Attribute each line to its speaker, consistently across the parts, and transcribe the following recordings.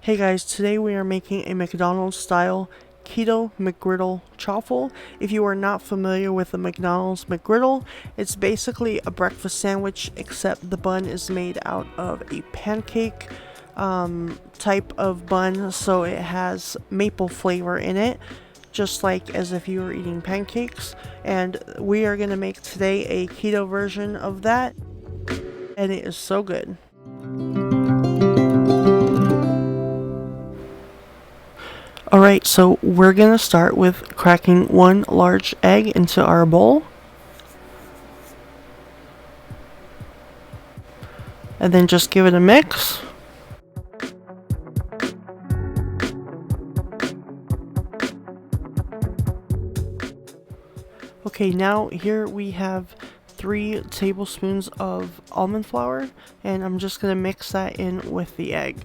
Speaker 1: Hey guys, today we are making a McDonald's style Keto McGriddle Chaffle. If you are not familiar with the McDonald's McGriddle, it's basically a breakfast sandwich except the bun is made out of a pancake type of bun, so it has maple flavor in it, just like as if you were eating pancakes. And we are going to make today a keto version of that, and it is so good. Alright, so we're going to start with cracking one large egg into our bowl. And then just give it a mix. Okay, now here we have 3 tablespoons of almond flour, and I'm just going to mix that in with the egg.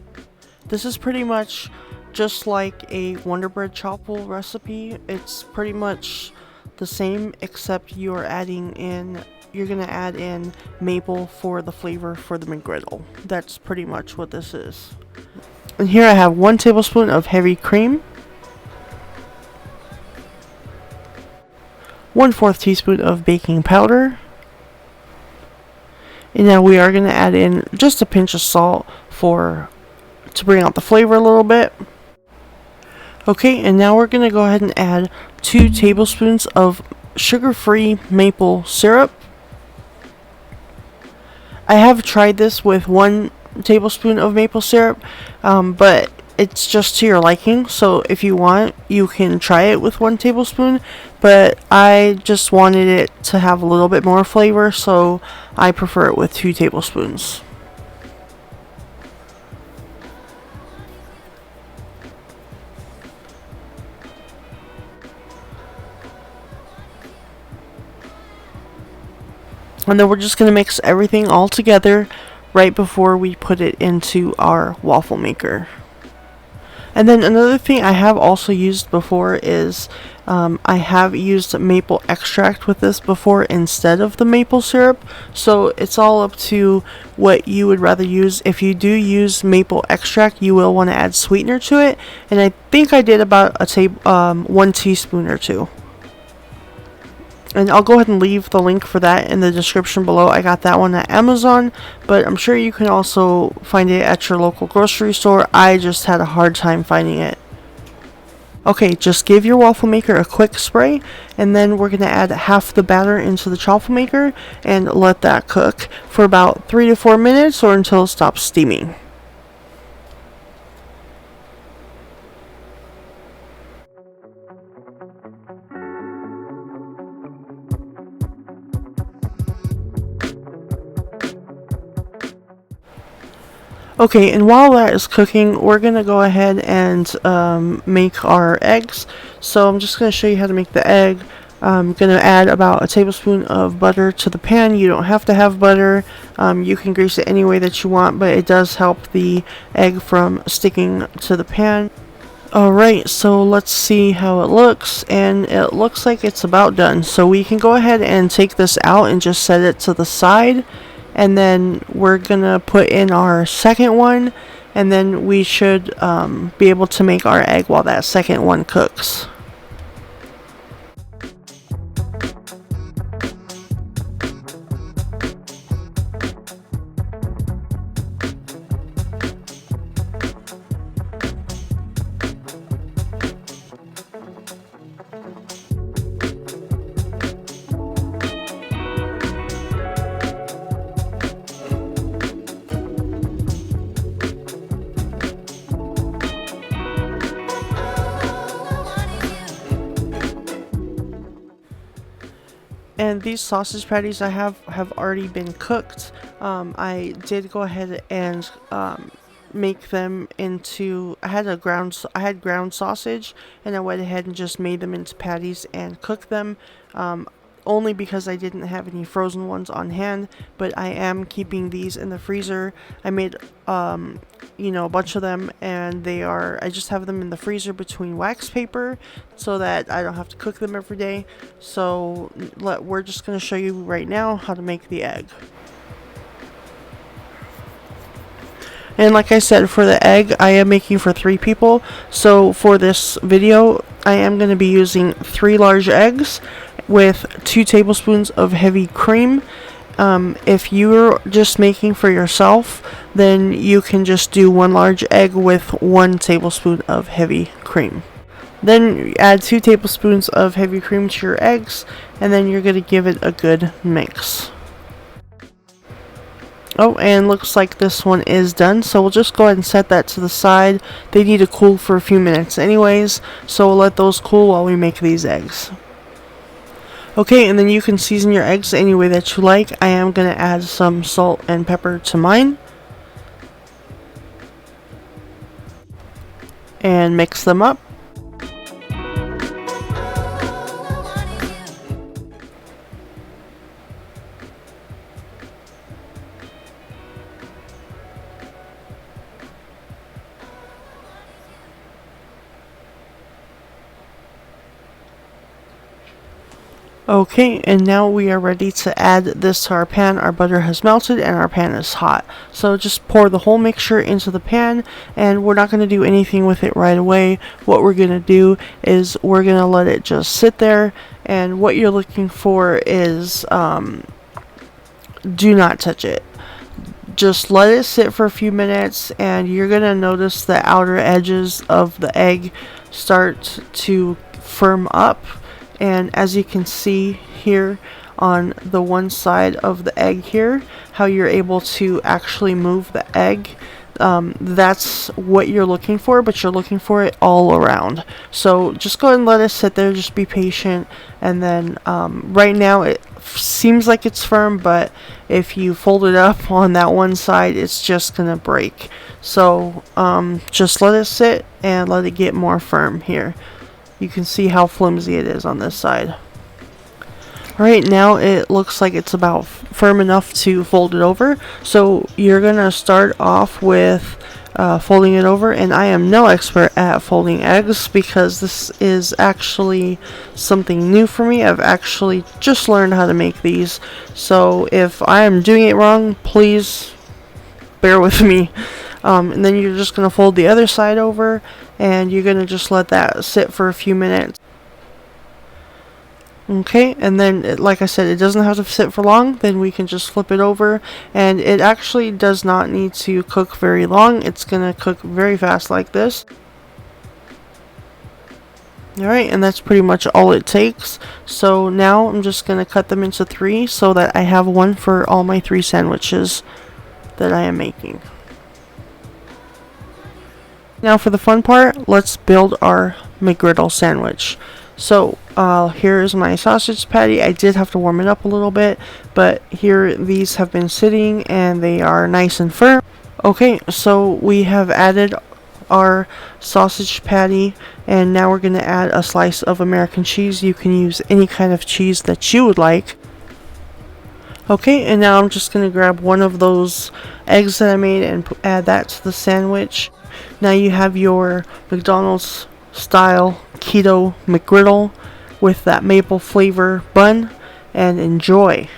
Speaker 1: This is pretty much just like a Wonder Bread chaffle recipe. It's pretty much the same, except you're gonna add in maple for the flavor for the McGriddle. That's pretty much what this is. And here I have 1 tablespoon of heavy cream, 1/4 teaspoon of baking powder, and now we are gonna add in just a pinch of salt to bring out the flavor a little bit. Okay, and now we're going to go ahead and add 2 tablespoons of sugar-free maple syrup. I have tried this with 1 tablespoon of maple syrup, but it's just to your liking, so if you want, you can try it with 1 tablespoon, but I just wanted it to have a little bit more flavor, so I prefer it with 2 tablespoons. And then we're just going to mix everything all together right before we put it into our waffle maker. And then another thing I have also used before is I have used maple extract with this before instead of the maple syrup. So it's all up to what you would rather use. If you do use maple extract, you will want to add sweetener to it. And I think I did about 1 teaspoon or 2. And I'll go ahead and leave the link for that in the description below. I got that one at Amazon, but I'm sure you can also find it at your local grocery store. I just had a hard time finding it. Okay, just give your waffle maker a quick spray, and then we're going to add half the batter into the waffle maker and let that cook for about 3 to 4 minutes or until it stops steaming. Okay, and while that is cooking, we're going to go ahead and make our eggs. So I'm just going to show you how to make the egg. I'm going to add about a tablespoon of butter to the pan. You don't have to have butter. You can grease it any way that you want, but it does help the egg from sticking to the pan. Alright, so let's see how it looks, and it looks like it's about done. So we can go ahead and take this out and just set it to the side. And then we're gonna put in our second one, and then we should be able to make our egg while that second one cooks. And these sausage patties I have already been cooked. I did go ahead and make them into. I had ground sausage, and I went ahead and just made them into patties and cooked them. Only because I didn't have any frozen ones on hand, but I am keeping these in the freezer. I made a bunch of them, and I just have them in the freezer between wax paper so that I don't have to cook them every day. So we're just going to show you right now how to make the egg. And like I said, for the egg, I am making for 3 people. So for this video, I am going to be using 3 large eggs with 2 tablespoons of heavy cream. If you're just making for yourself, then you can just do 1 large egg with 1 tablespoon of heavy cream. Then add 2 tablespoons of heavy cream to your eggs, and then you're going to give it a good mix. Oh, and looks like this one is done, so we'll just go ahead and set that to the side. They need to cool for a few minutes anyways, so we'll let those cool while we make these eggs. Okay, and then you can season your eggs any way that you like. I am going to add some salt and pepper to mine. And mix them up. Okay, and now we are ready to add this to our pan. Our butter has melted and our pan is hot. So just pour the whole mixture into the pan, and we're not going to do anything with it right away. What we're going to do is we're going to let it just sit there, and what you're looking for is do not touch it. Just let it sit for a few minutes, and you're going to notice the outer edges of the egg start to firm up. And as you can see here on the one side of the egg here, how you're able to actually move the egg, that's what you're looking for, but you're looking for it all around. So just go ahead and let it sit there, just be patient, and then right now it seems like it's firm, but if you fold it up on that one side, it's just gonna break. So just let it sit and let it get more firm here. You can see how flimsy it is on this side. Alright, now it looks like it's about firm enough to fold it over. So you're going to start off with folding it over. And I am no expert at folding eggs because this is actually something new for me. I've actually just learned how to make these. So if I am doing it wrong, please bear with me. And then you're just going to fold the other side over, and you're going to just let that sit for a few minutes. Okay, and then like I said, it doesn't have to sit for long. Then we can just flip it over, and it actually does not need to cook very long. It's going to cook very fast like this. Alright, and that's pretty much all it takes. So now I'm just going to cut them into 3 so that I have one for all my 3 sandwiches that I am making. Now for the fun part, let's build our McGriddle sandwich. So here's my sausage patty. I did have to warm it up a little bit, but here these have been sitting and they are nice and firm. Okay, so we have added our sausage patty, and now we're going to add a slice of American cheese. You can use any kind of cheese that you would like. Okay, and now I'm just going to grab one of those eggs that I made and add that to the sandwich. Now you have your McDonald's style Keto McGriddle with that maple flavor bun, and enjoy.